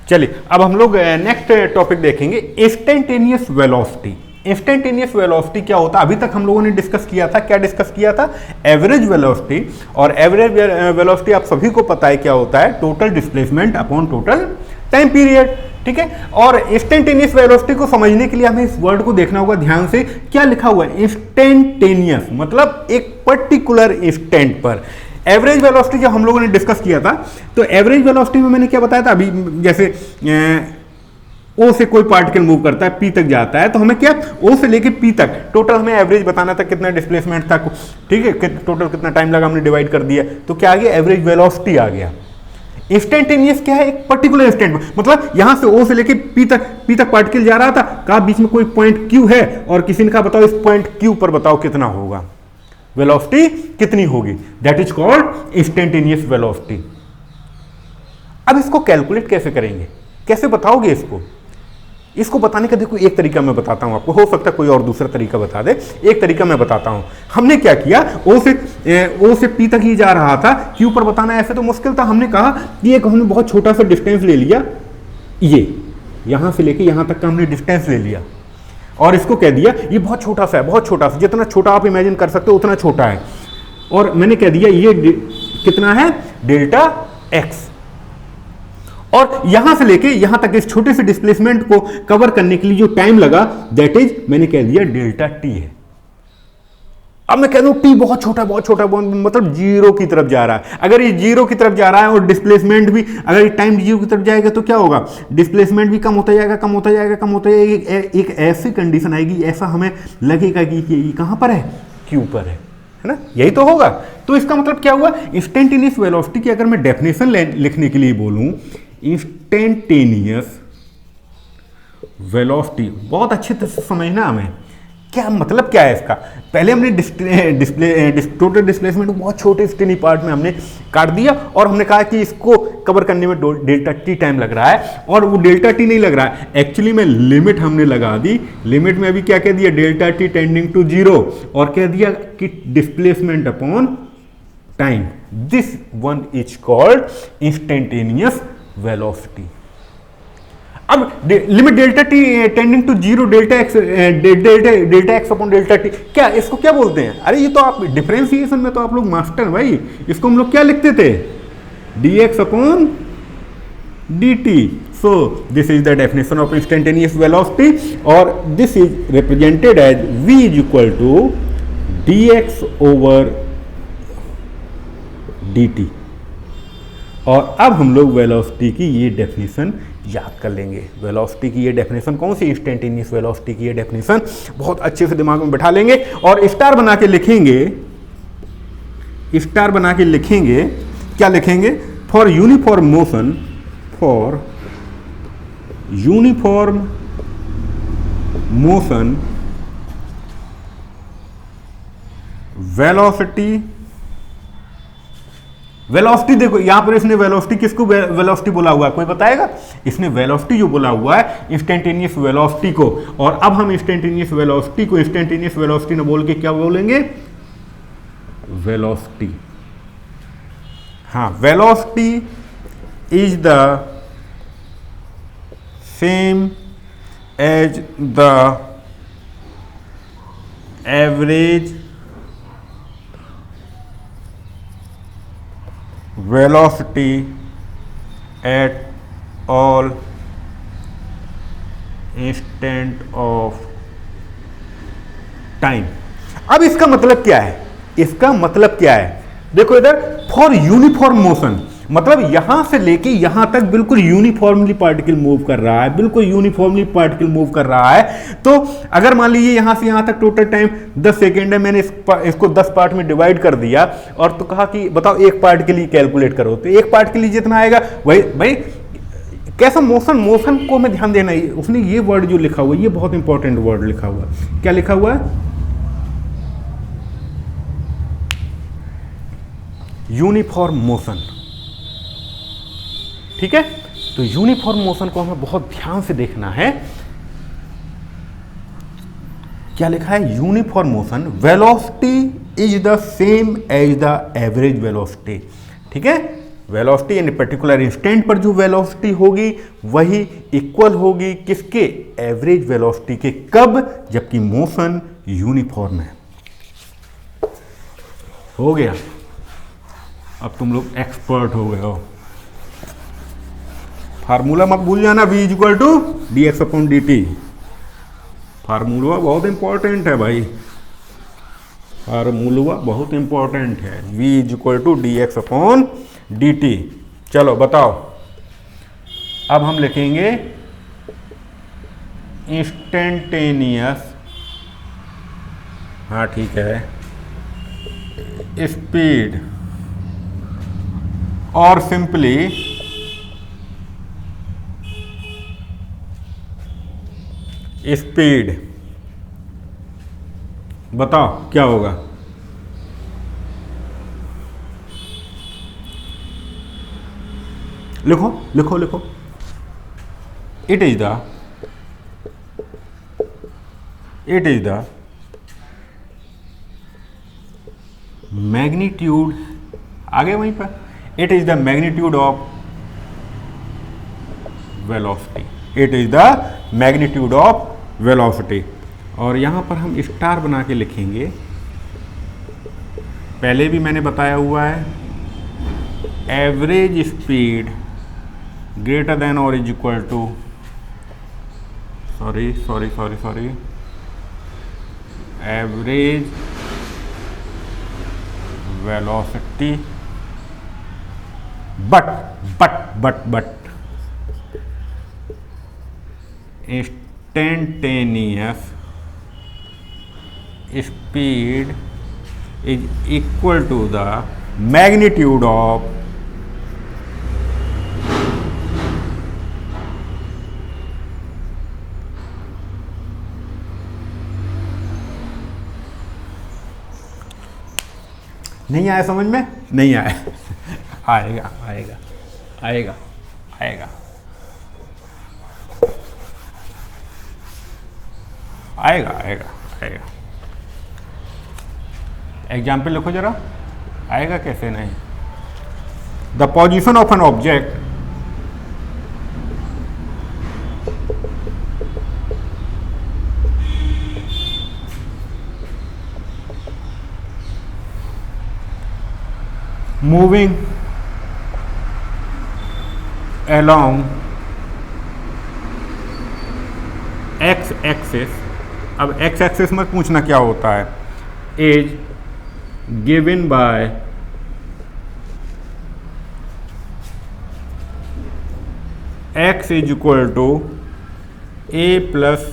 चलिए अब हम लोग नेक्स्ट टॉपिक देखेंगे, इंस्टेंटेनियस वेलोसिटी। इंस्टेंटेनियस वेलोसिटी क्या होता है? अभी तक हम लोगों ने डिस्कस किया था, क्या डिस्कस किया था? Average velocity. और एवरेज वेलोसिटी आप सभी को पता है क्या होता है? Total displacement upon total time period, ठीक है। और इंस्टेंटेनियस वेलोसिटी को समझने के लिए हमें इस वर्ड को देखना होगा ध्यान से। क्या लिखा हुआ है? इंस्टेंटेनियस मतलब एक पर्टिकुलर इंस्टेंट पर। एवरेज वेलोसिटी जब हम लोगों ने डिस्कस किया था, तो एवरेज वेलोसिटी में मैंने क्या बताया था? अभी जैसे ओ से कोई पार्टिकल मूव करता है, पी तक जाता है, तो हमें क्या ओ से लेके पी तक टोटल हमें एवरेज बताना था, कितना डिस्प्लेसमेंट था, ठीक है, टोटल कितना टाइम लगा, हमने डिवाइड कर दिया, तो क्या आ गया? एवरेज वेलोसिटी आ गया। इंस्टेंटेनियस क्या है? एक पर्टिकुलर इंस्टेंट, मतलब यहां से ओ से लेके पी तक पार्टिकल जा रहा था, कहा बीच में कोई पॉइंट क्यू है और किसी ने कहा बताओ इस पॉइंट क्यू पर बताओ कितना होगा, वेलोसिटी कितनी होगी, that is called instantaneous velocity. अब इसको कैलकुलेट कैसे करेंगे, कैसे बताओगे इसको बताने का देखो एक तरीका मैं बताता हूं आपको, हो सकता है कोई और दूसरा तरीका बता दे, एक तरीका मैं बताता हूं। हमने क्या किया, ओ से पी तक ही जा रहा था, क्यू पर बताना ऐसे तो मुश्किल था, हमने कहा कि एक हमने बहुत छोटा सा डिस्टेंस ले लिया, ये यहां से लेके यहां तक का हमने डिस्टेंस ले लिया और इसको कह दिया ये बहुत छोटा सा है, बहुत छोटा सा, जितना छोटा आप इमेजिन कर सकते हो उतना छोटा है। और मैंने कह दिया ये कितना है? Delta x. और यहां से लेके यहां तक इस छोटे से डिस्प्लेसमेंट को कवर करने के लिए जो टाइम लगा, दैट इज मैंने कह दिया डेल्टा टी है। अब मैं कह दूं टी बहुत छोटा मतलब जीरो की तरफ जा रहा है। अगर ये जीरो की तरफ जा रहा है और डिस्प्लेसमेंट भी, अगर ये टाइम जीरो की तरफ जाएगा तो क्या होगा? डिस्प्लेसमेंट भी कम होता जाएगा। एक ऐसी कंडीशन आएगी, ऐसा हमें लगेगा कि ये कहां पर है? क्यू पर है ना? यही तो होगा। तो इसका मतलब क्या हुआ? इंस्टेंटेनियस वेलोसिटी की अगर मैं डेफिनेशन लिखने के लिए बोलूं, इंस्टेंटेनियस वेलोसिटी, बहुत अच्छे तरह से समझना हमें क्या मतलब क्या है इसका। पहले हमने टोटल डिस्प्लेसमेंट को बहुत छोटे स्टेनी पार्ट में हमने काट दिया और हमने कहा कि इसको कवर करने में डेल्टा टी टाइम लग रहा है, और वो डेल्टा टी नहीं लग रहा है, एक्चुअली में लिमिट हमने लगा दी। लिमिट में अभी क्या कह दिया? Delta t tending to zero, और कह दिया कि displacement upon time, this one is called instantaneous velocity. अब limit delta t tending to zero, delta x upon delta t, क्या इसको क्या बोलते हैं? अरे ये तो आप डिफरेंशिएशन में तो आप लोग मास्टर भाई, इसको हम लोग क्या लिखते थे? dx upon dt। So this is the definition of instantaneous velocity, और this is represented as v is equal to dx over dt। और अब हम लोग वेलोसिटी की ये डेफिनेशन याद कर लेंगे। वेलोसिटी की ये डेफिनेशन कौन सी? इंस्टेंटेनियस वेलोसिटी की ये डेफिनेशन बहुत अच्छे से दिमाग में बैठा लेंगे और स्टार बना के लिखेंगे। क्या लिखेंगे? फॉर यूनिफॉर्म मोशन वेलोसिटी देखो यहां पर इसने वेलोसिटी, किसको वेलोसिटी बोला हुआ है कोई बताएगा? इसने वेलोसिटी जो बोला हुआ है इंस्टेंटेनियस वेलोसिटी को, और अब हम इंस्टेंटेनियस वेलोसिटी न बोल के क्या बोलेंगे? वेलोसिटी। हाँ, velocity is the same as the average velocity at all instant of time। अब इसका मतलब क्या है? देखो इधर, फॉर यूनिफॉर्म मोशन मतलब यहां से लेके यहां तक बिल्कुल यूनिफॉर्मली पार्टिकल मूव कर रहा है, तो अगर मान लीजिए यहां से यहां तक टोटल टाइम 10 सेकेंड है, मैंने इसको 10 पार्ट में डिवाइड कर दिया और तो कहा कि बताओ एक पार्ट के लिए कैलकुलेट करो, तो एक पार्ट के लिए जितना आएगा वही भाई कैसा मोशन को हमें ध्यान देना है। उसने ये वर्ड जो लिखा हुआ है, ये बहुत इंपॉर्टेंट वर्ड लिखा हुआ है। क्या लिखा हुआ है? Uniform motion. ठीक है, तो यूनिफॉर्म मोशन को हमें बहुत ध्यान से देखना है। क्या लिखा है? Uniform motion velocity is the same as the average velocity. ठीक है, वेलोसिटी यानी पर्टिकुलर इंस्टेंट पर जो वेलोसिटी होगी वही इक्वल होगी किसके, एवरेज वेलोसिटी के। कब, जबकि मोशन यूनिफॉर्म है। हो गया, अब तुम लोग एक्सपर्ट हो गए हो। फार्मूला मत भूल जाना, v equal to d x upon d t. Formula बहुत इंपॉर्टेंट है भाई, फार्मूला बहुत इंपॉर्टेंट है। v equal to d x upon d t. चलो बताओ, अब हम लिखेंगे इंस्टेंटेनियस, हाँ ठीक है, स्पीड और सिंपली स्पीड। बताओ क्या होगा। लिखो लिखो लिखो। इट इज द मैग्नीट्यूड, आगे वहीं पर, it is the magnitude of velocity, it is the magnitude of velocity. और यहां पर हम स्टार बना के लिखेंगे, पहले भी मैंने बताया हुआ है, एवरेज स्पीड ग्रेटर देन और is equal to, sorry, average velocity but instantaneous speed is equal to the magnitude of नहीं आया समझ में, नहीं आया आएगा आएगा आएगा आएगा आएगा आएगा आएगा। एग्जाम्पल लिखो जरा, आएगा कैसे नहीं। The position of an object moving along x axis, अब x एक्सिस में पूछना क्या होता है, is given by x is equal to a plus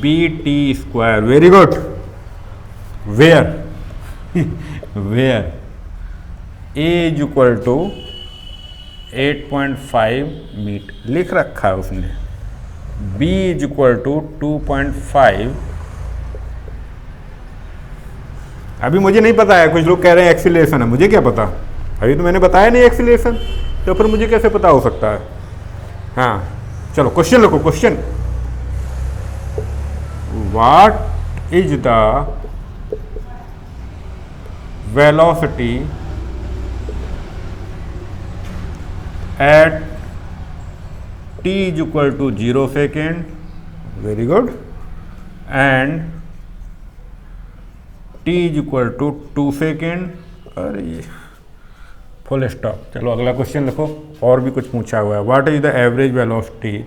b t square. Very good. Where where a is equal to 8.5 metre लिख रखा है उसने, b इज इक्वल टू 2.5। अभी मुझे नहीं पता है, कुछ लोग कह रहे हैं एक्सीलरेशन है, मुझे क्या पता, अभी तो मैंने बताया नहीं एक्सीलरेशन, तो फिर मुझे कैसे पता हो सकता है। हाँ चलो क्वेश्चन लिखो, question, what is the velocity at t is equal to 0 second, very good, and t is equal to 2 second, अरे फुल स्टॉप। चलो अगला क्वेश्चन लिखो, और भी कुछ पूछा हुआ है, what is the average velocity,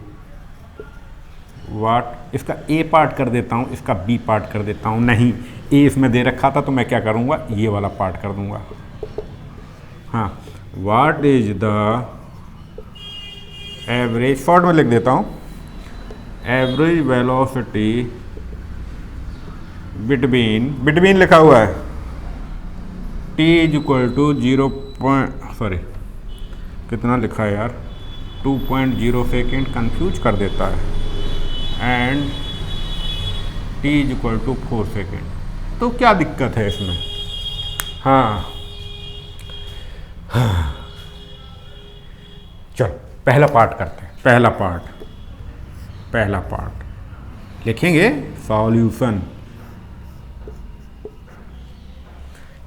what, इसका ए पार्ट कर देता हूँ, इसका बी पार्ट कर देता हूँ, नहीं ए इसमें दे रखा था तो मैं क्या करूँगा, ये वाला पार्ट कर दूँगा। हाँ, what is the average, short में लिख देता हूँ, एवरेज वेलोसिटी बिटवीन लिखा हुआ है, t इज इक्वल टू 0. कितना लिखा है यार, 2.0 सेकेंड, कंफ्यूज कर देता है, and t is equal to 4 second. तो क्या दिक्कत है इसमें। हाँ चलो पहला पार्ट करते हैं, पहला पार्ट लिखेंगे, सॉल्यूशन।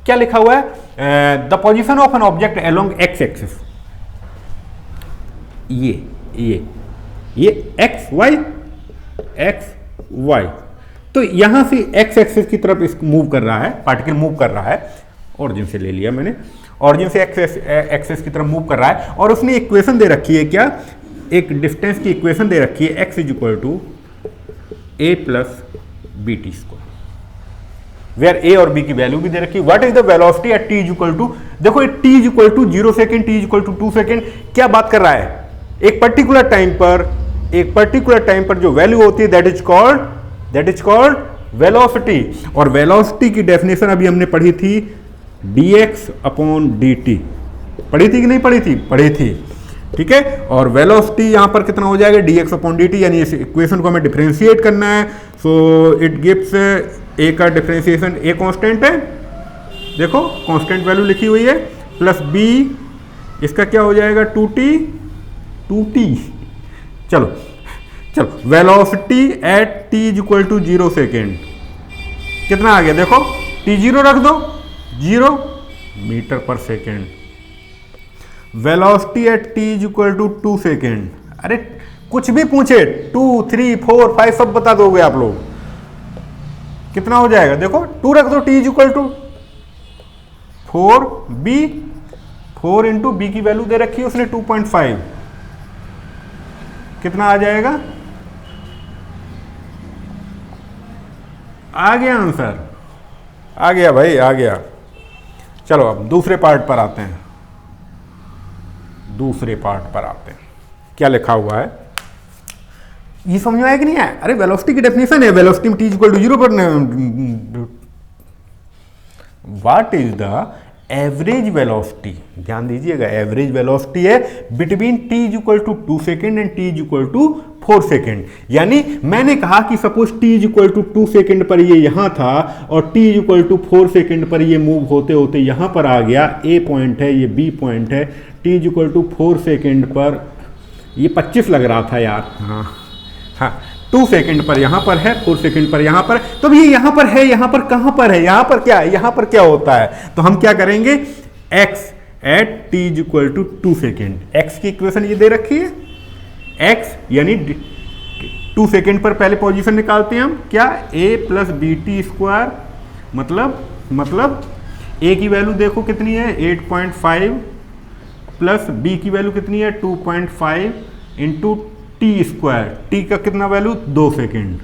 क्या लिखा हुआ है, the position of an object along x axis, ये एक्स वाई, तो यहां से एक्स एक्सिस की तरफ इसको मूव कर रहा है, पार्टिकल मूव कर रहा है, ऑरिजिन से ले लिया मैंने, ऑरिजिन से एक्सिस की तरफ मूव कर रहा है, और उसने इक्वेशन दे रखी है, क्या, एक डिस्टेंस की इक्वेशन दे रखी है, x is equal to a plus b t square, where a और बी की वैल्यू भी दे रखी है। What is the velocity at t is equal to, देखो t is equal to 0 second, t is equal to 2 second, क्या बात कर रहा है, एक पर्टिकुलर टाइम पर जो वैल्यू होती है दैट इज कॉल्ड वेलोसिटी। और वेलोसिटी की डेफिनेशन अभी हमने पढ़ी थी dx अपॉन dt, पढ़ी थी कि नहीं पढ़ी थी, पढ़ी थी, ठीक है। और वेलोसिटी यहां पर कितना हो जाएगा, dx अपॉन dt, यानी इस इक्वेशन को हमें डिफरेंशिएट करना है, सो इट गिव्स a का डिफरेंशिएशन, a कांस्टेंट है, देखो कांस्टेंट वैल्यू लिखी हुई है, प्लस b इसका क्या हो जाएगा 2t। चलो velocity at t is equal to 0 second कितना आ गया, देखो t 0 रख दो, 0 मीटर पर second. Velocity at t is equal to 2 second, अरे कुछ भी पूछे 2 3 4 5 सब बता दोगे आप लोग, कितना हो जाएगा, देखो 2 रख दो, t is equal to 4b, 4 into b की वैल्यू दे रखी है उसने 2.5, कितना आ जाएगा, आ गया आंसर, आ गया भाई, आ गया। चलो अब दूसरे पार्ट पर आते हैं, क्या लिखा हुआ है ये समझ में आया कि नहीं आया, अरे वेलोसिटी की डेफिनेशन है, वेलोसिटी में टी इक्वल टू 0 पर, what is the average velocity, ध्यान दीजिएगा, एवरेज वेलोसिटी है between t is equal to 2 second and t is equal to 4 second. यानी मैंने कहा कि suppose t is equal to 2 second पर ये यहां था और t is equal to 4 second पर ये मूव होते होते यहां पर आ गया, ए पॉइंट है, ये बी पॉइंट है, t is equal to 4 second पर, ये 25 लग रहा था यार, हाँ 2 सेकेंड पर यहां पर है, 4 सेकेंड पर यहां पर, तो ये यहां पर है, यहां पर कहां पर है, यहां पर क्या है, यहां पर क्या होता है, तो हम क्या करेंगे, x at t is equal to 2 second, x की इक्वेशन ये दे रखी है, x यानी 2 सेकेंड पर पहले पोजीशन निकालते हैं हम, क्या, a plus b t square, मतलब a की वैल्यू देखो कितनी है 8.5 प्लस b की वैल्यू कितनी है 2.5 इंटू टी स्क्वायर, टी का कितना वैल्यू 2 सेकेंड,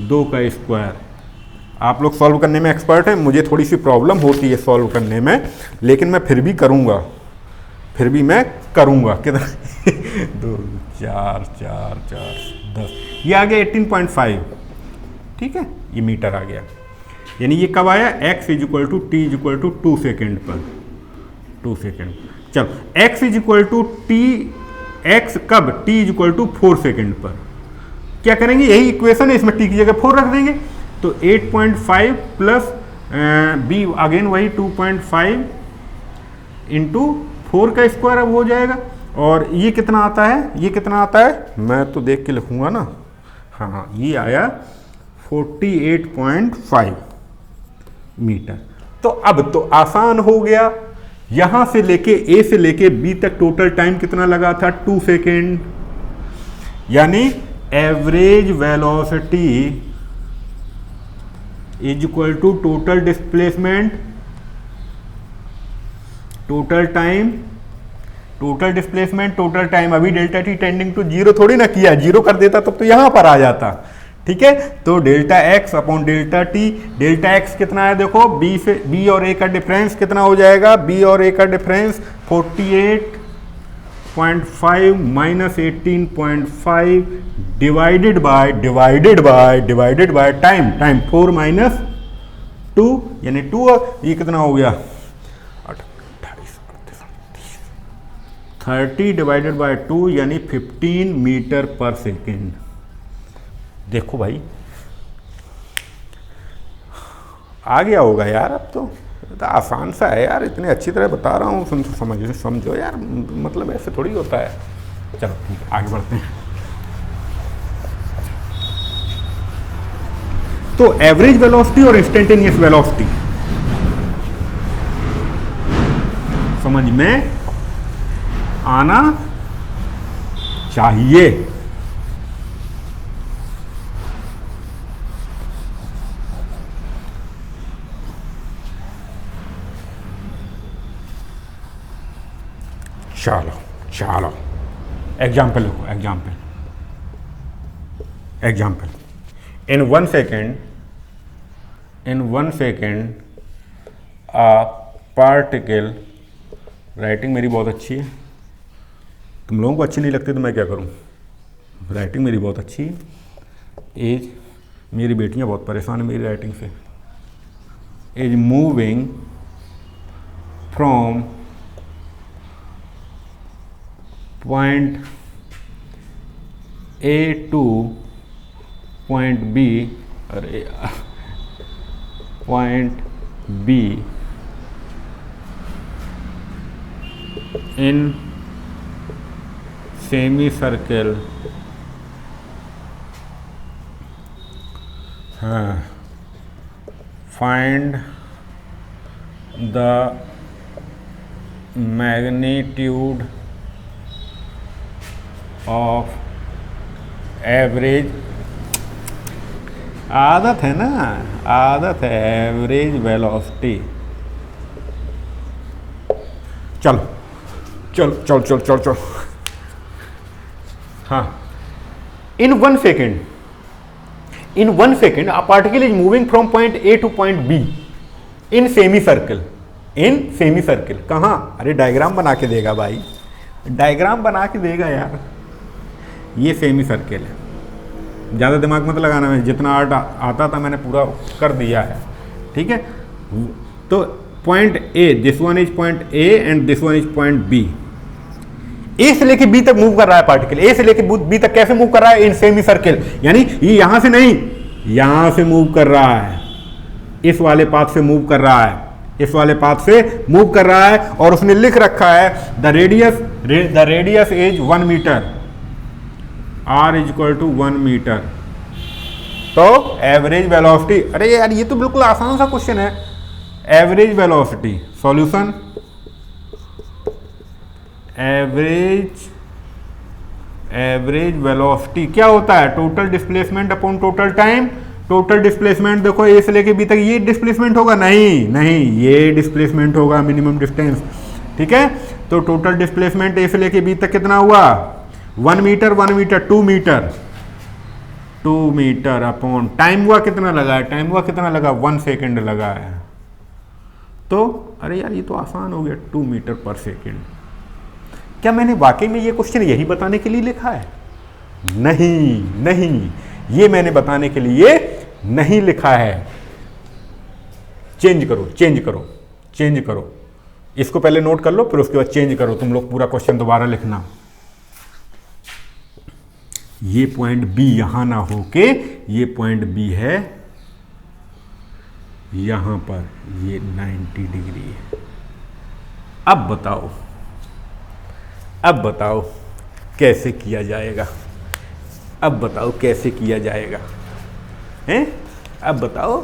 2 का स्क्वायर। आप लोग सॉल्व करने में एक्सपर्ट हैं, मुझे थोड़ी सी प्रॉब्लम होती है सॉल्व करने में, लेकिन मैं फिर भी करूँगा कितना 2 4 4 4 10, ये आ गया 18.5, ठीक है, ये मीटर आ गया, यानी ये कब आया, x is equal to t is equal to 2 second पर, 2 सेकेंड। चलो x is equal to t, x कब, t is equal to 4 second पर, क्या करेंगे, यही इक्वेशन है, इसमें t की जगह 4 रख देंगे, तो 8.5 प्लस b अगेन वही 2.5 इंटू 4 का स्क्वायर अब हो जाएगा, और ये कितना आता है, मैं तो देख के लिखूंगा ना, हाँ ये आया 48.5 मीटर। तो अब तो आसान हो गया, यहां से लेके ए से लेके बी तक टोटल टाइम कितना लगा था 2 सेकेंड, यानी average velocity is equal to total displacement, total time, अभी डेल्टा टी टेंडिंग टू 0 थोड़ी ना किया, 0 कर देता तब तो यहां पर आ जाता, ठीक है। तो delta x upon delta T, delta x कितना है देखो, बी और ए का डिफरेंस कितना हो जाएगा, बी और ए का difference 48.5 minus 18.5 divided by time 4 minus 2, यानी 2, ये कितना हो गया 30 डिवाइडेड बाय 2 यानी 15 मीटर पर सेकेंड। देखो भाई आ गया होगा यार, अब तो आसान सा है यार, इतने अच्छी तरह बता रहा हूँ, समझो यार, मतलब ऐसे थोड़ी होता है। चलो ठीक है, आगे बढ़ते हैं। तो एवरेज वेलोसिटी और इंस्टेंटेनियस वेलोसिटी समझ में आना चाहिए। चलो चलो एग्जाम्पल लिखो, example in 1 second a particle, writing मेरी बहुत अच्छी है, तुम लोगों को अच्छी नहीं लगती तो मैं क्या करूं, राइटिंग मेरी बहुत अच्छी है। एज, मेरी बेटियां बहुत परेशान है मेरी राइटिंग से। Is moving from point A to point B, अरे point B in semi circle, find the magnitude of average, आदत है ना, आदत है, एवरेज वेलोसिटी। चलो चलो चलो चलो चलो चलो, हाँ, इन 1 second a particle is moving from point A to point B in semicircle, कहाँ, अरे डायग्राम बना के देगा भाई, डायग्राम बना के देगा यार। ये सेमी सर्किल है, ज़्यादा दिमाग मत लगाना, मैं जितना आर्ट आता था मैंने पूरा कर दिया है, ठीक है। तो point A, this one is point A and this one is point B. A से लेके बी तक मूव कर रहा है पार्टिकल, ए से लेके बी तक कैसे मूव कर रहा है, इन सेमी सर्किल, यानी ये यहां से नहीं, यहां से मूव कर रहा है, इस वाले पाथ से मूव कर रहा है, इस वाले पाथ से मूव कर रहा है, और उसने लिख रखा है the radius is 1 metre, r is equal to 1 metre. तो एवरेज वेलोसिटी, अरे यार ये तो बिल्कुल आसान सा क्वेश्चन है। Average velocity, solution, average velocity क्या होता है, total displacement upon total time. Total displacement देखो ए से लेके बी तक ये डिस्प्लेसमेंट होगा, नहीं ये डिस्प्लेसमेंट होगा, मिनिमम डिस्टेंस, ठीक है। तो टोटल डिस्प्लेसमेंट ए से लेके बी तक कितना हुआ, 1 मीटर 2 मीटर अपॉन टाइम हुआ कितना लगा है, 1 सेकेंड लगा है। तो अरे यार ये तो आसान हो गया, 2 मीटर पर सेकेंड। क्या मैंने वाकई में ये क्वेश्चन यही बताने के लिए लिखा है? नहीं, ये मैंने बताने के लिए नहीं लिखा है। चेंज करो, इसको पहले नोट कर लो, फिर उसके बाद चेंज करो, तुम लोग पूरा क्वेश्चन दोबारा लिखना। ये पॉइंट बी यहां ना होके ये पॉइंट बी है यहां पर, ये 90 डिग्री है। अब बताओ कैसे किया जाएगा, हैं? अब बताओ।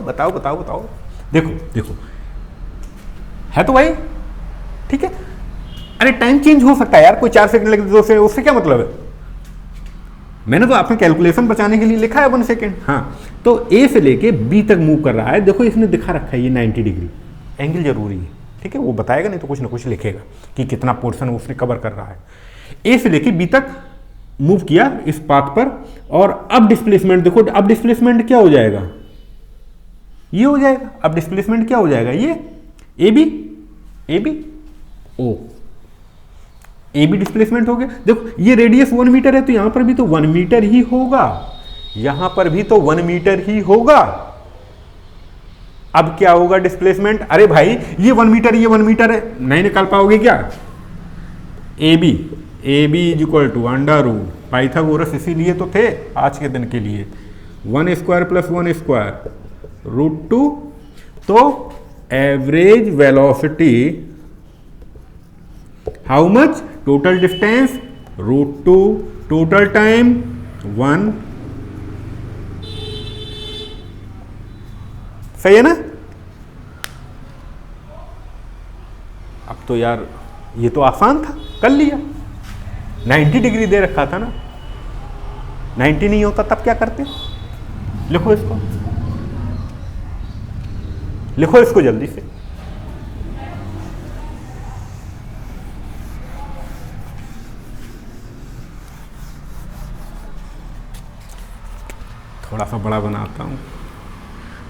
देखो है तो भाई, ठीक है। अरे टाइम चेंज हो सकता है यार, कोई 4 सेकंड लगे तो उससे क्या मतलब है? मैंने तो आपने कैलकुलेशन बचाने के लिए लिखा है 1 सेकेंड। हाँ, तो ए से लेके बी तक मूव कर रहा है, देखो इसने दिखा रखा है ये 90 डिग्री, एंगल जरूरी है, ठीक है। वो बताएगा नहीं तो कुछ ना कुछ लिखेगा कि कितना पोर्शन उसने कवर कर रहा है। ए से लेके बी तक मूव किया इस पाथ पर, और अब डिस्प्लेसमेंट देखो, अब डिस्प्लेसमेंट क्या हो जाएगा, ये हो जाएगा। अब डिस्प्लेसमेंट क्या हो जाएगा, ये A B O, A B displacement हो गया। देखो ये रेडियस 1 मीटर है, तो यहां पर भी तो 1 मीटर ही होगा, यहां पर भी तो 1 मीटर ही होगा। अब क्या होगा डिस्प्लेसमेंट, अरे भाई ये 1 मीटर है, नहीं निकाल पाओगे क्या? A B is equal to under root Pythagoras, इसीलिए तो थे आज के दिन के लिए, 1 स्क्वायर प्लस 1 स्क्वायर √2। तो average velocity how much, total distance √2, total time 1, सही है ना? अब तो यार ये तो आसान था, कर लिया। 90 डिग्री दे रखा था ना, 90 नहीं होता तब क्या करते? लिखो इसको, लिखो इसको जल्दी से। थोड़ा सा बड़ा बनाता हूँ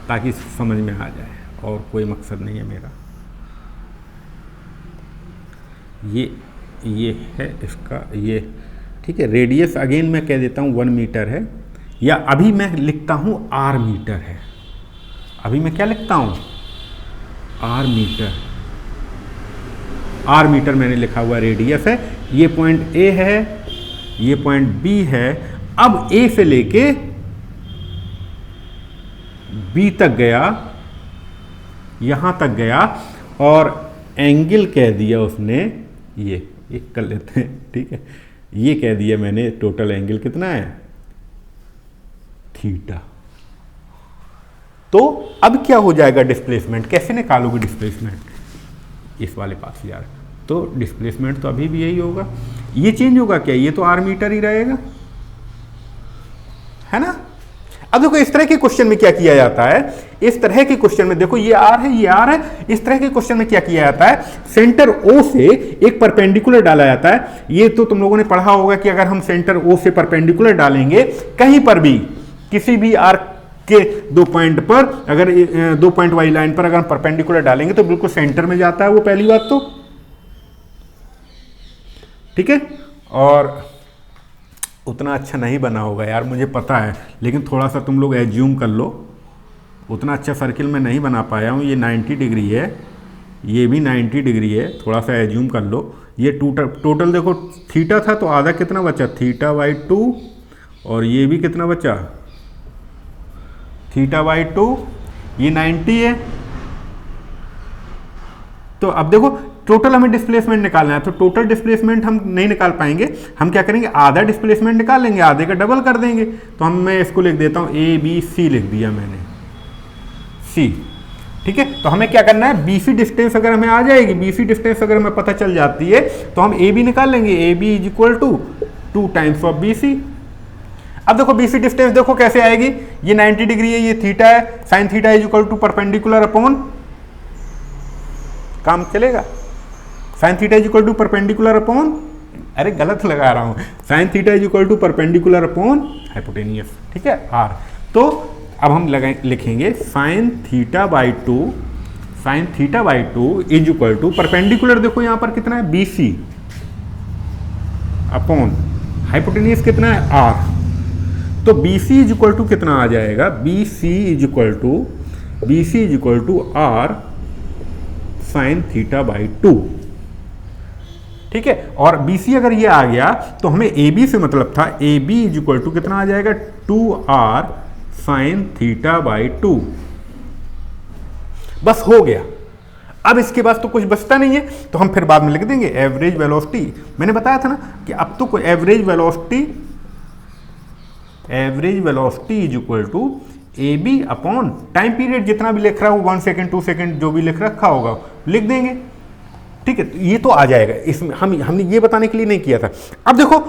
ताकि समझ में आ जाए, और कोई मकसद नहीं है मेरा। ये है इसका, ये ठीक है। रेडियस अगेन मैं कह देता हूँ 1 मीटर है, या अभी मैं लिखता हूँ आर मीटर है। अभी मैं क्या लिखता हूँ? Are metre. आर मीटर मैंने लिखा हुआ रेडियस है। ये पॉइंट ए है, ये पॉइंट बी है। अब ए से लेके बी तक गया, यहां तक गया, और एंगल कह दिया उसने, ये एक कर लेते हैं, ठीक है। ये कह दिया मैंने टोटल एंगल कितना है? थीटा। तो अब क्या हो जाएगा डिस्प्लेसमेंट? कैसे निकालोगे डिस्प्लेसमेंट? इस वाले पास यार, तो डिस्प्लेसमेंट तो अभी भी यही होगा। ये चेंज होगा क्या? ये तो आर मीटर ही रहेगा, है ना। अब देखो इस तरह के क्वेश्चन में क्या किया जाता है, इस तरह के क्वेश्चन में देखो ये आर है, ये आर है। इस तरह के क्वेश्चन में क्या किया जाता है, सेंटर ओ से एक परपेंडिकुलर डाला जाता है। ये तो तुम लोगों ने पढ़ा होगा कि अगर हम सेंटर ओ से परपेंडिकुलर डालेंगे कहीं पर भी, किसी भी आर्क के 2 पॉइंट पर, अगर 2 पॉइंट वाली लाइन पर अगर हम परपेंडिकुलर डालेंगे तो बिल्कुल सेंटर में जाता है वो, पहली बात तो, ठीक है। और उतना अच्छा नहीं बना होगा यार, मुझे पता है, लेकिन थोड़ा सा तुम लोग एज्यूम कर लो। उतना अच्छा सर्किल मैं नहीं बना पाया हूँ। ये 90 डिग्री है, ये भी 90 डिग्री है, थोड़ा सा एज्यूम कर लो। ये टोटल देखो थीटा था तो आधा कितना बचा? θ/2। और ये भी कितना बचा? θ/2। ये 90 है। तो अब देखो टोटल हमें डिस्प्लेसमेंट निकालना है, तो टोटल डिस्प्लेसमेंट हम नहीं निकाल पाएंगे। हम क्या करेंगे, आधा डिस्प्लेसमेंट निकाल लेंगे, आधे का डबल कर देंगे। तो मैं इसको लिख देता हूं ABC लिख दिया मैंने, C, ठीक है। तो हमें क्या करना है, BC डिस्टेंस अगर हमें आ जाएगी, BC डिस्टेंस अगर हमें पता चल जाती है तो हम AB निकाल लेंगे। AB = 2 times of BC। अब देखो BC डिस्टेंस देखो कैसे आएगी, ये 90 डिग्री है, ये थीटा है, साइन थीटा = परपेंडिकुलर अपॉन, काम चलेगा, साइन थीटा = परपेंडिकुलर अपॉन, अरे गलत लगा रहा हूं, sine theta = perpendicular upon hypotenuse, ठीक है, R। तो अब हम लिखेंगे साइन θ/2, साइन θ/2 = परपेंडिकुलर, देखो यहां पर कितना है BC अपॉन हाइपोटेनियस कितना है R। तो BC = कितना आ जाएगा, BC = R साइन θ/2, ठीक है। और BC अगर ये आ गया तो हमें AB से मतलब था, AB = कितना आ जाएगा, 2R साइन θ/2। बस हो गया। अब इसके बाद तो कुछ बचता नहीं है, तो हम फिर बाद में लिख देंगे एवरेज वेलोसिटी। मैंने बताया था ना कि अब तो average velocity = AB upon time period, जितना भी लिख रहा हो 1 सेकेंड 2 सेकेंड जो भी लिख रखा होगा लिख देंगे, ठीक है। तो ये तो आ जाएगा, इसमें हमने ये बताने के लिए नहीं किया था। अब देखो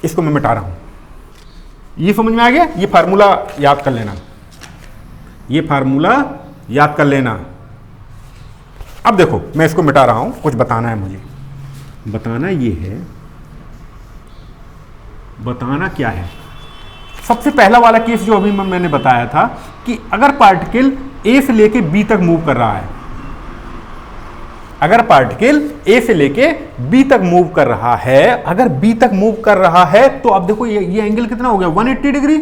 इसको मैं मिटा रहा हूं, ये समझ में आ गया, ये फार्मूला याद कर लेना, ये फार्मूला याद कर लेना। अब देखो मैं इसको मिटा रहा हूं, कुछ बताना है मुझे। बताना ये है, बताना क्या है, सबसे पहला वाला केस जो अभी मैंने बताया था कि अगर पार्टिकल A से लेके B तक मूव कर रहा है, अगर पार्टिकल A से लेके B तक मूव कर रहा है, अगर B तक मूव कर रहा है तो अब देखो ये एंगल कितना हो गया, 180 डिग्री,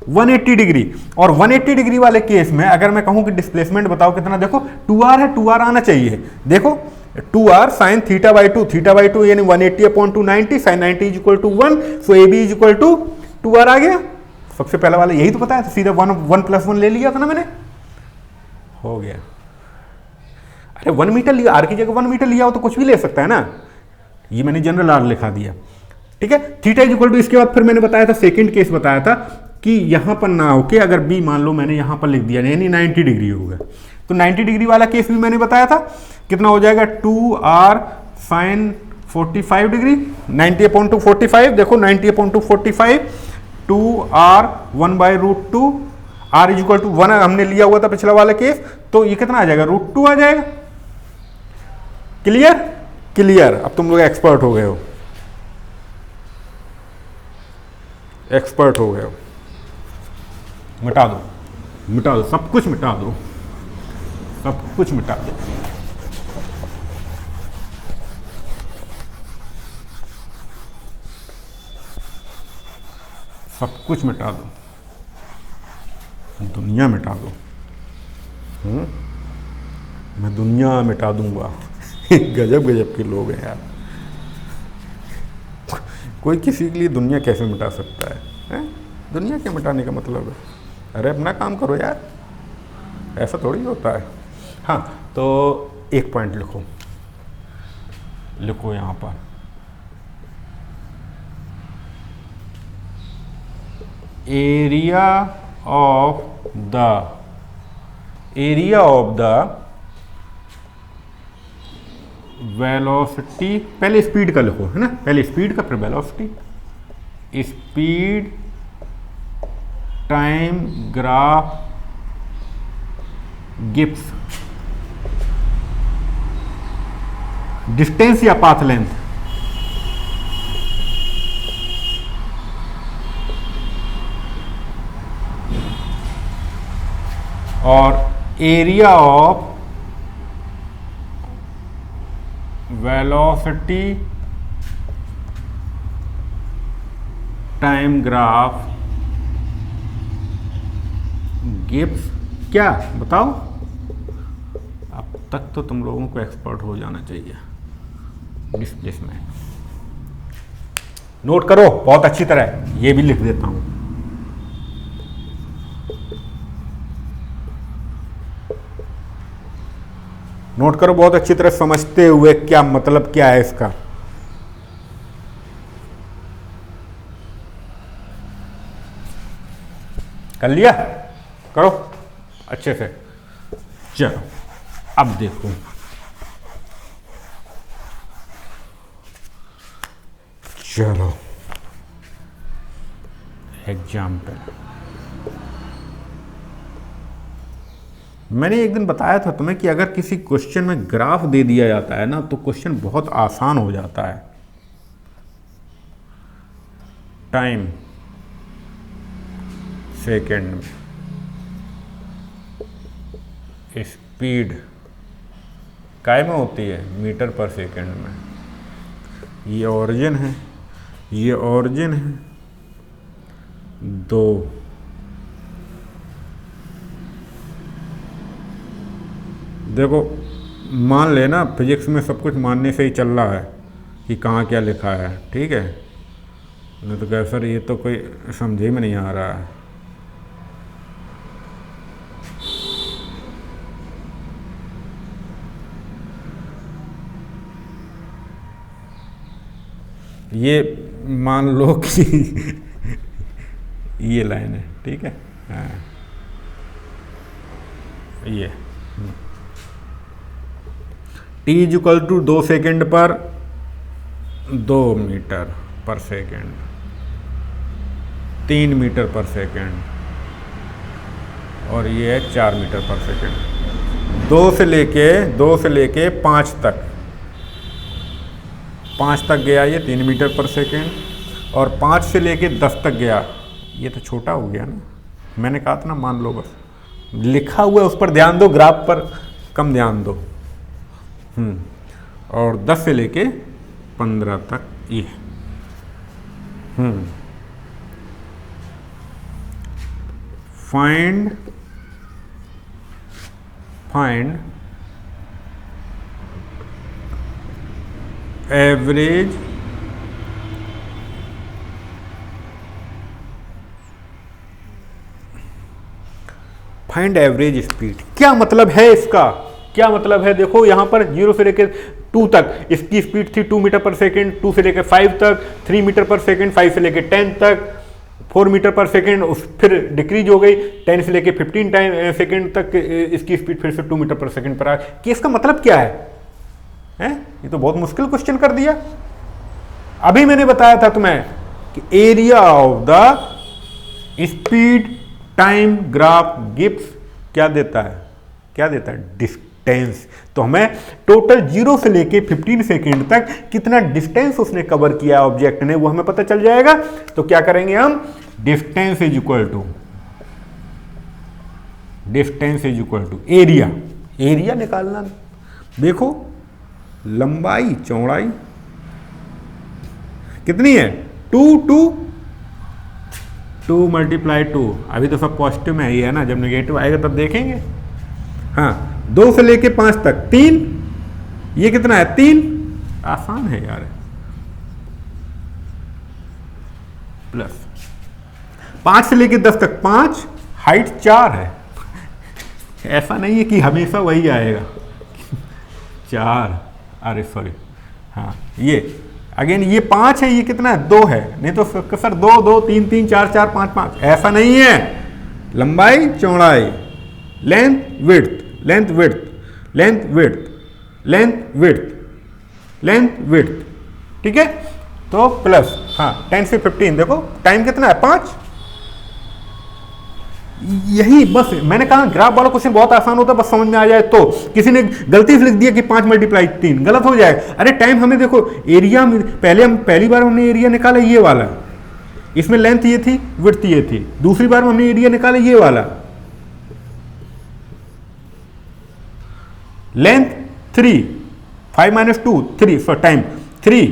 180 डिग्री। और 180 डिग्री वाले केस में अगर मैं कहूं कि डिस्प्लेसमेंट बताओ कितना, देखो 2R है, 2R आना चाहिए, देखो 2R साइन θ/2, θ/2 यानी 180 अपॉन 290, साइन 90 = 1, सो AB = 2R आ गया। सबसे पहला वाला यही तो बताया था, सीधा 1 + 1 ले लिया था ना मैंने, हो गया। अरे 1 मीटर लिया, R की जगह 1 मीटर लिया हो तो कुछ भी ले सकता है ना, ये मैंने जनरल R लिखा दिया, ठीक है। थीटा = इसके बाद फिर मैंने बताया था, सेकंड केस बताया था कि यहां पर ना होके अगर B मान लो मैंने यहां पर लिख दिया यानी 90 डिग्री होगा, तो 90 डिग्री वाला केस भी मैंने बताया था, कितना हो जाएगा 2R साइन 45 डिग्री, 90/2 देखो 90/2 2r 1/√2, r is equal to 1 हमने लिया हुआ था पिछला वाला केस, तो ये कितना आ जाएगा, √2 आ जाएगा। क्लियर क्लियर, अब तुम लोग एक्सपर्ट हो गए हो, एक्सपर्ट हो गए हो। मिटा दो मिटा दो, सब कुछ मिटा दो, सब कुछ मिटा दो। सब कुछ मिटा दो, दुनिया मिटा दो। मैं दुनिया मिटा दूंगा। गजब गजब के लोग हैं यार, कोई किसी के लिए दुनिया कैसे मिटा सकता है? दुनिया के मिटाने का मतलब है, अरे अपना काम करो यार, ऐसा थोड़ी होता है। हाँ, तो एक पॉइंट लिखो, लिखो यहाँ पर, एरिया ऑफ द वेलोसिटी, पहले स्पीड का लिखो है ना, पहले स्पीड का फिर velocity, speed time graph Gibbs distance या पाथ लेंथ, और area of velocity time graph Gibbs, क्या बताओ? अब तक तो तुम लोगों को एक्सपर्ट हो जाना चाहिए डिस्प्लेसमेंट। नोट करो बहुत अच्छी तरह, ये भी लिख देता हूं। नोट करो बहुत अच्छी तरह, समझते हुए क्या मतलब क्या है इसका। कर लिया? करो अच्छे से। चलो अब देखो, चलो एग्जाम्पल। मैंने एक दिन बताया था तुम्हें कि अगर किसी क्वेश्चन में ग्राफ दे दिया जाता है ना, तो क्वेश्चन बहुत आसान हो जाता है। टाइम सेकेंड में, स्पीड काय में होती है, मीटर पर सेकेंड में। ये ओरिजिन है, ये ओरिजिन है, 2 देखो, मान लेना फिजिक्स में सब कुछ मानने से ही चल रहा है कि कहाँ क्या लिखा है, ठीक है? नहीं तो कह सर ये तो कोई समझे में नहीं आ रहा है। ये मान लो कि ये लाइन है, ठीक है? हाँ, ये t is equal to 2 second पर 2 मीटर पर सेकेंड, 3 मीटर पर सेकेंड, और ये है 4 मीटर पर सेकेंड। 2 से लेके 5 तक, 5 तक गया ये 3 मीटर पर सेकेंड, और 5 से लेके 10 तक गया, ये तो छोटा हो गया ना। मैंने कहा था ना, मान लो बस लिखा हुआ है उस पर ध्यान दो, ग्राफ पर कम ध्यान दो। और 10 से लेके 15 तक ये। Find average speed. क्या मतलब है इसका, क्या मतलब है? देखो यहां पर 0 से लेकर 2 तक इसकी स्पीड थी 2 मीटर पर सेकेंड, 2 से लेकर 5 तक 3 मीटर पर सेकेंड, 5 से लेकर 10 तक 4 मीटर पर सेकेंड, फिर डिक्रीज हो गई 10 से लेकर 15 सेकेंड तक इसकी स्पीड फिर से 2 मीटर पर सेकेंड पर आ गई। कि इसका मतलब क्या है? ये तो बहुत मुश्किल क्वेश्चन कर दिया। अभी मैंने बताया था तुम्हें कि area of the speed time graph gives क्या देता है, क्या देता है, डिस्टेंस। तो हमें टोटल 0 से लेके 15 सेकेंड तक कितना डिस्टेंस उसने कवर किया ऑब्जेक्ट ने वो हमें पता चल जाएगा। तो क्या करेंगे हम, distance is equal to area. Area निकालना, देखो लंबाई चौड़ाई कितनी है, 2 मल्टीप्लाई 2। अभी तो सब पॉजिटिव में ही है ना, जब नेगेटिव आएगा तब देखेंगे। हाँ 2 से लेके 5 तक 3, ये कितना है 3, आसान है यार, प्लस 5 से लेके 10 तक 5, हाइट 4 है। ऐसा नहीं है कि हमेशा वही आएगा 4, अरे सॉरी, हाँ ये अगेन ये 5 है, ये कितना है 2 है, नहीं तो सर 2 2 3 3 4 4 5 5, ऐसा नहीं है। लंबाई चौड़ाई, length width, length width, length width, length width, length width, ठीक है। तो प्लस, हाँ 10 से 15, देखो टाइम कितना है 5। यही बस मैंने कहा ग्राफ वाला क्वेश्चन बहुत आसान होता है, बस समझ में आ जाए। तो किसी ने गलती से लिख दिया कि 5 मल्टीप्लाई 3, गलत हो जाएगा। अरे टाइम हमें देखो, एरिया पहली बार हमने एरिया निकाला ये वाला, इसमें लेंथ ये थी, विड्थ ये थी। दूसरी बार हमने एरिया निकाला ये वाला, length 3, 5 minus 2 3 for time 3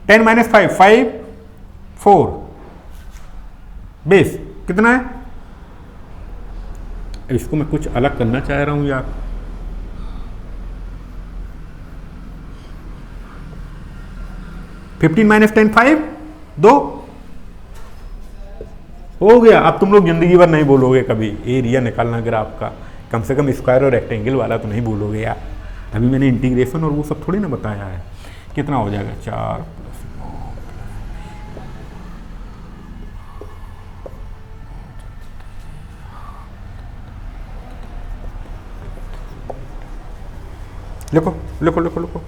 10 minus 5 5 4, base कितना है। इसको मैं कुछ अलग करना चाह रहा हूं यार, फिफ्टीन माइनस 10 5, 2 हो गया। अब तुम लोग जिंदगी भर नहीं बोलोगे कभी एरिया निकालना ग्राफ का, कम से कम स्क्वायर और रेक्टेंगल वाला तो नहीं बोलोगे यार। अभी मैंने इंटीग्रेशन और वो सब थोड़ी ना बताया है। कितना हो जाएगा 4 + 9, लिखो लिखो लिखो लिखो।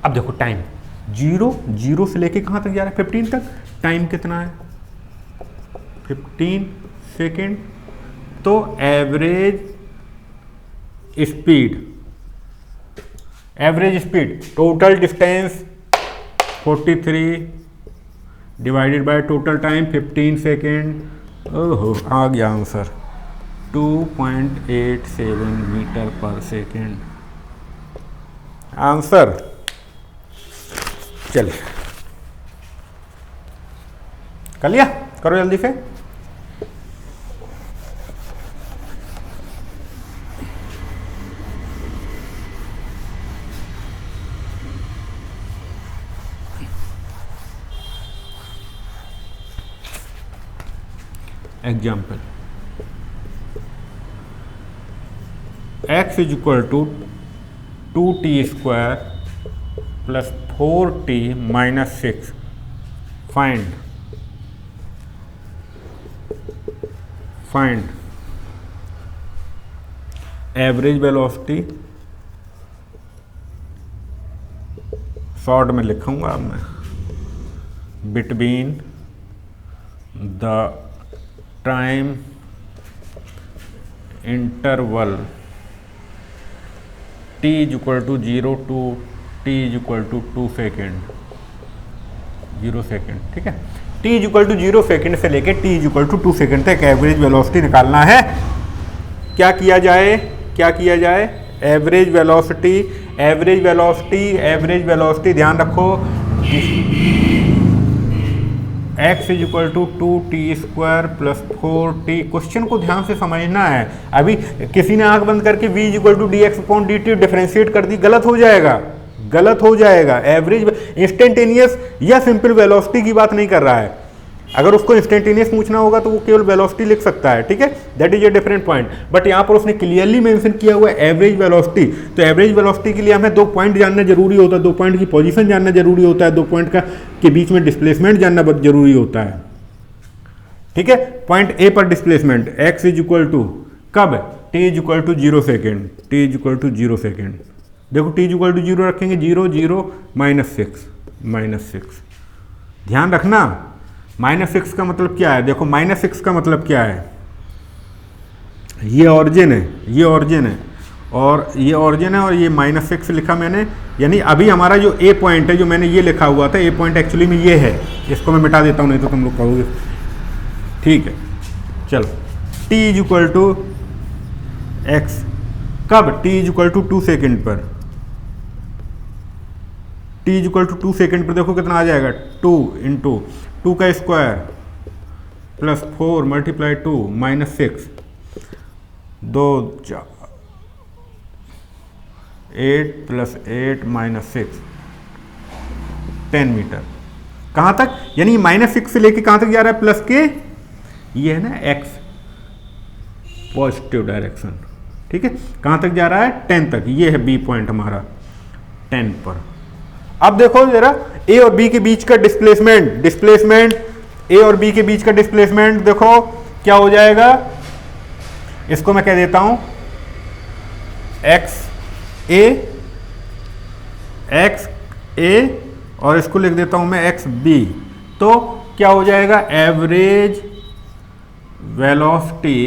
अब देखो टाइम 0 से लेके कहां तक जा रहा है 15 तक, टाइम कितना है 15 सेकेंड। तो average speed total distance 43 divided by total time 15 second. ओहो आ गया आंसर 2.87 मीटर पर सेकेंड आंसर। चलिए कर लिया, करो जल्दी से। Example x is equal to 2t² plus 4t minus 6। Find average velocity, short में लिखूंगा मैं, between the time interval t is equal to 0 to t is equal to 2 second, 0 second, ठीक है। t is equal to 0 second से लेके t is equal to 2 second तक average velocity निकालना है। क्या किया जाए, क्या किया जाए, average velocity, average velocity, average velocity ध्यान रखो, x is equal to 2t² plus 4t। Question को ध्यान से समझना है। अभी किसी ने आंख बंद करके v is equal to dx/dt differentiate कर दी, गलत हो जाएगा, गलत हो जाएगा। एवरेज इंस्टेंटेनियस या सिंपल वेलोसिटी की बात नहीं कर रहा है। अगर उसको इंस्टेंटेनियस पूछना होगा तो वो केवल वेलोसिटी लिख सकता है, ठीक है, that is a different point. But यहाँ पर उसने क्लियरली मेंशन किया हुआ है एवरेज वेलोसिटी। तो एवरेज वेलोसिटी के लिए हमें 2 पॉइंट जानना जरूरी होता है, 2 पॉइंट की पोजीशन जानना जरूरी होता है, 2 पॉइंट का के बीच में डिस्प्लेसमेंट जानना बहुत जरूरी होता है। ठीक है। पॉइंट ए पर displacement x is equal to कब, t is equal to 0 second, t is equal to 0 second. देखो t इज इक्वल टू 0 रखेंगे, 0 0 -6 ध्यान रखना -6 का मतलब क्या है, देखो -6 का मतलब क्या है, ये ऑरिजिन है, ये ऑरिजिन है और ये ऑरिजिन है और ये -6 लिखा मैंने, यानी अभी हमारा जो ए पॉइंट है जो मैंने ये लिखा हुआ था, ए पॉइंट एक्चुअली में ये है, इसको मैं मिटा देता हूँ नहीं तो तुम लोग कहोगे। ठीक है चलो, t is equal to x कब, t is equal to 2 second पर, t is equal to 2 second पर देखो कितना आ जाएगा, 2 इंटू 2 का square plus 4 multiply 2 -6 2 8 plus 8 -6 10 metre. कहाँ तक, यानी -6 से लेके कहाँ तक जा रहा है, प्लस के, ये है ना x पॉजिटिव डायरेक्शन, ठीक है। कहाँ तक जा रहा है, 10 तक, ये है b पॉइंट हमारा 10 पर। अब देखो जरा a और b के बीच का डिस्प्लेसमेंट a और b के बीच का डिस्प्लेसमेंट देखो क्या हो जाएगा, इसको मैं कह देता हूं x a और इसको लिख देता हूं मैं x b। तो क्या हो जाएगा, average velocity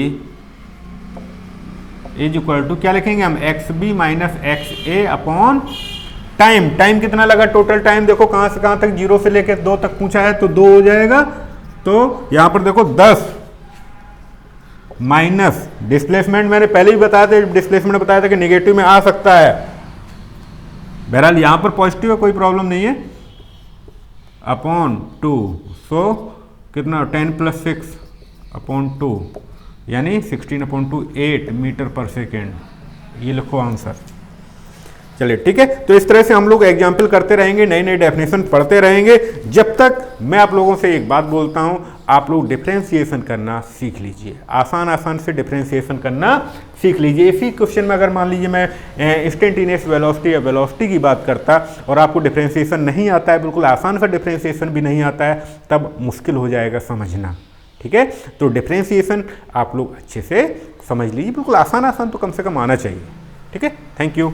is equal to क्या लिखेंगे हम, x b minus x a upon time कितना लगा, टोटल टाइम देखो कहां से कहां तक, 0 से लेकर 2 तक पूछा है तो 2 हो जाएगा। तो यहां पर देखो 10 माइनस डिस्प्लेसमेंट, मैंने पहले ही बताया था, डिस्प्लेसमेंट बताया था कि नेगेटिव में आ सकता है, बहरहाल यहां पर पॉजिटिव है कोई प्रॉब्लम नहीं है, अपॉन 2, सो कितना 10 प्लस 6 अपॉन 2 यानी 16/2 8 मीटर पर सेकेंड, ये लिखो आंसर। चलिए ठीक है, तो इस तरह से हम लोग एग्जाम्पल करते रहेंगे, नई नई डेफिनेशन पढ़ते रहेंगे, जब तक मैं आप लोगों से एक बात बोलता हूं, आप लोग डिफरेंशिएशन करना सीख लीजिए, आसान से डिफरेंशिएशन करना सीख लीजिए। इसी क्वेश्चन में अगर मान लीजिए मैं इंस्टेंटेनियस वेलोसिटी या वेलोसिटी की बात करता और आपको डिफरेंशिएशन नहीं आता है, बिल्कुल आसान सा डिफरेंशिएशन भी नहीं आता है, तब मुश्किल हो जाएगा समझना, ठीक है। तो डिफरेंशिएशन आप लोग अच्छे से समझ लीजिए, बिल्कुल आसान तो कम से कम आना चाहिए, ठीक है। Thank you.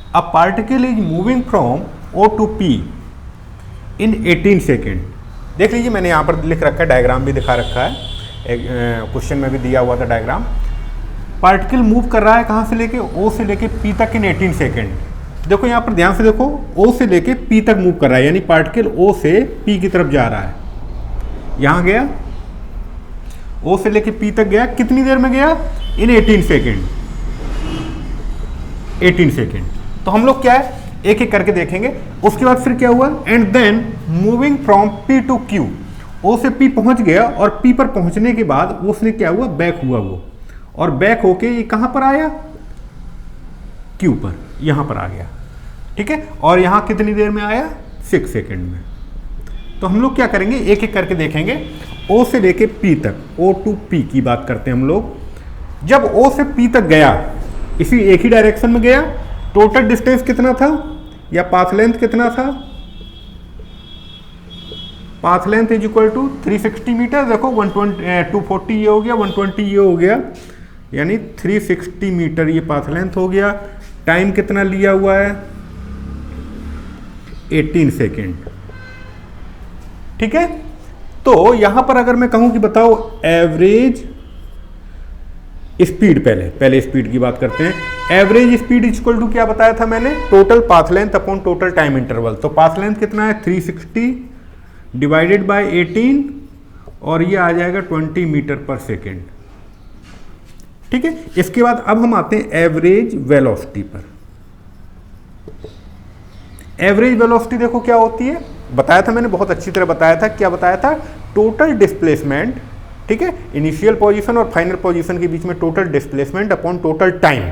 A particle is moving from O to P in 18 second. देख लीजिए मैंने यहाँ पर लिख रखा है, डायग्राम भी दिखा रखा है, क्वेश्चन में भी दिया हुआ था डायग्राम। पार्टिकल मूव कर रहा है कहाँ से लेके, O से लेके P तक इन 18 सेकेंड। देखो यहाँ पर ध्यान से देखो, O से लेके P तक मूव कर रहा है, यानी पार्टिकल O से P की तरफ जा रहा है, यहाँ गया O से लेके P तक गया, कितनी देर में गया, इन 18 सेकेंड, 18 सेकेंड। तो हम लोग क्या है एक एक करके देखेंगे। उसके बाद फिर क्या हुआ, and then moving from P to Q, O से P पहुंच गया और P पर पहुंचने के बाद उसने क्या हुआ, बैक हुआ वो, और बैक होके ये कहां पर आया, Q पर, यहां पर आ गया, ठीक है। और यहां कितनी देर में आया, 6 सेकेंड में। तो हम लोग क्या करेंगे, एक एक करके देखेंगे। O से लेके P तक, O टू P की बात करते हैं हम लोग। जब O से P तक गया, इसी एक ही डायरेक्शन में गया, टोटल डिस्टेंस कितना था या पाथ लेंथ कितना था, path length is equal to 360 metre. देखो 240 ये हो गया, 120 ये हो गया, यानी 360 मीटर ये पाथ लेंथ हो गया। टाइम कितना लिया हुआ है, 18 सेकेंड, ठीक है। तो यहां पर अगर मैं कहूं कि बताओ एवरेज स्पीड, पहले स्पीड की बात करते हैं। Average speed is equal to क्या बताया था मैंने, total path length upon total time interval. तो पाथ लेंथ कितना है, 360 डिवाइडेड बाय 18 और ये आ जाएगा 20 मीटर पर सेकेंड, ठीक है। इसके बाद अब हम आते हैं एवरेज वेलोसिटी पर। एवरेज वेलोसिटी देखो क्या होती है, बताया था मैंने, बहुत अच्छी तरह बताया था। क्या बताया था, टोटल डिस्प्लेसमेंट, ठीक है, इनिशियल पोजीशन और फाइनल पोजीशन के बीच में total displacement upon total time,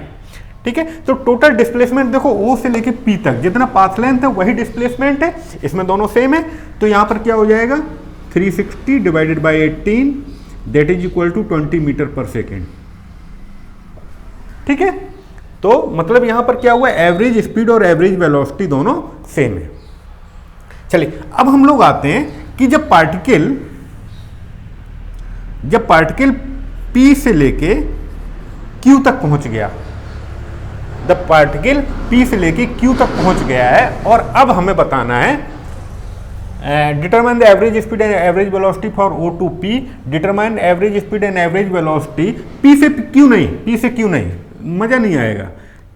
ठीक है। तो टोटल डिस्प्लेसमेंट देखो O से लेके P तक जितना पाथ लेंथ है वही डिस्प्लेसमेंट है, इसमें दोनों सेम है। तो यहां पर क्या हो जाएगा, 360 divided by 18 that is equal to 20 metre पर सेकेंड, ठीक है। तो मतलब यहां पर क्या हुआ, एवरेज स्पीड और एवरेज वेलोसिटी दोनों सेम है। चलिए अब हम लोग आते हैं कि जब पार्टिकल P से लेके Q तक पहुंच गया, द पार्टिकल P से लेके Q तक पहुंच गया है, और अब हमें बताना है determine the average speed and average velocity for O to P, determine average speed and average velocity P से Q नहीं, मजा नहीं आएगा।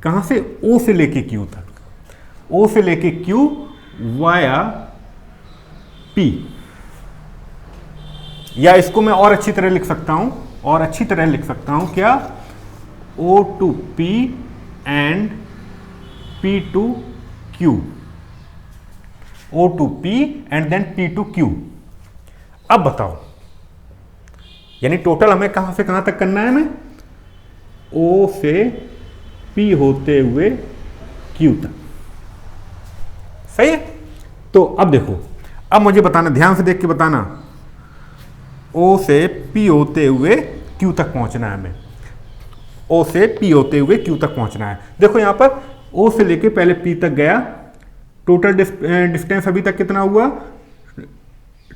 कहां से? O से लेके Q तक, O से लेके Q वाया P, या इसको मैं और अच्छी तरह लिख सकता हूं, क्या? O to P and P to Q, O to P and then P to Q। अब बताओ, यानी टोटल हमें कहां से कहां तक करना है? हमें O से P होते हुए Q तक, सही है? तो अब देखो, अब मुझे बताना, ध्यान से देख के बताना, O से P होते हुए Q तक पहुंचना है हमें, O से P होते हुए Q तक पहुंचना है। देखो यहां पर O से लेके पहले P तक गया, टोटल डिस्टेंस अभी तक कितना हुआ?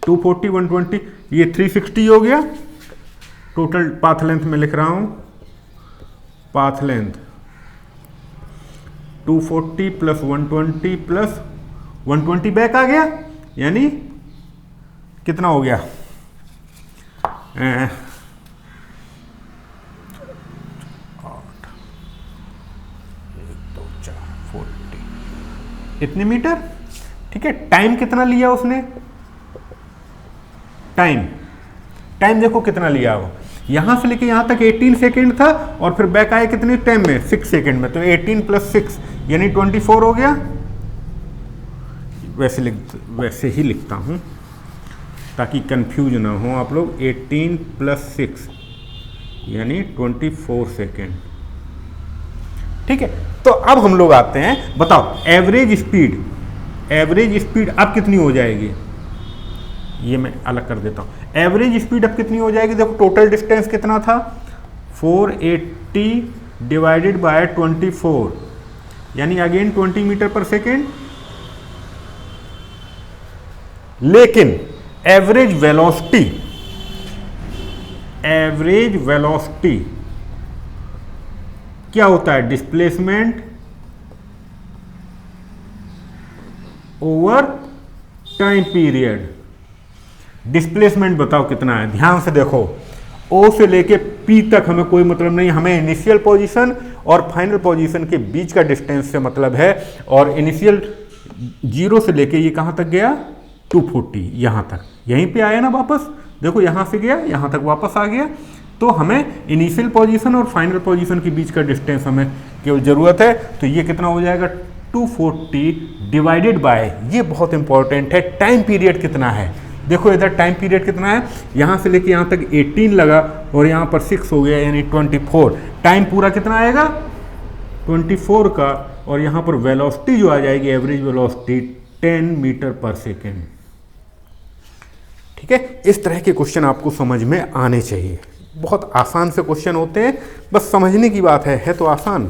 240, 120, ये 360 हो गया। टोटल पाथ लेंथ में लिख रहा हूं, path length 240 plus 120 plus 120 back आ गया, यानी कितना हो गया? 40 इतने मीटर, ठीक है। टाइम कितना लिया उसने? टाइम देखो कितना लिया हो, यहां से लेके यहां तक 18 सेकेंड था, और फिर बैक आए कितने टाइम में? 6 सेकेंड में, तो 18 प्लस 6 यानी 24 हो गया। वैसे ही लिखता हूं ताकि कंफ्यूज ना हो आप लोग, 18 प्लस 6 यानी 24 सेकेंड, ठीक है। तो अब हम लोग आते हैं, बताओ एवरेज स्पीड अब कितनी हो जाएगी? ये मैं अलग कर देता हूं। एवरेज स्पीड अब कितनी हो जाएगी? देखो टोटल डिस्टेंस कितना था? 480 डिवाइडेड बाय 24, यानी अगेन 20 मीटर पर सेकेंड। लेकिन एवरेज वेलोसिटी क्या होता है? Displacement over time period. Displacement बताओ कितना है? ध्यान से देखो, O से लेके P तक हमें कोई मतलब नहीं, हमें इनिशियल पोजीशन और फाइनल पोजीशन के बीच का डिस्टेंस से मतलब है। और इनिशियल 0 से लेके ये कहां तक गया? 240, यहां तक, यहीं पे आया ना वापस। देखो यहां से गया, यहां तक वापस आ गया। तो हमें इनिशियल पोजीशन और फाइनल पोजीशन के बीच का डिस्टेंस हमें केवल जरूरत है। तो ये कितना हो जाएगा? 240 डिवाइडेड बाय, ये बहुत इंपॉर्टेंट है, टाइम पीरियड कितना है। देखो इधर टाइम पीरियड कितना है, यहां से लेके यहां तक 18 लगा और यहां पर 6 हो गया, यानी 24। टाइम पूरा कितना आएगा? 24 का, और यहां पर वेलोसिटी जो आ जाएगी, एवरेज वेलोसिटी 10 मीटर पर सेकेंड, ठीक है। इस तरह के क्वेश्चन आपको समझ में आने चाहिए। बहुत आसान से क्वेश्चन होते हैं, बस समझने की बात है तो आसान।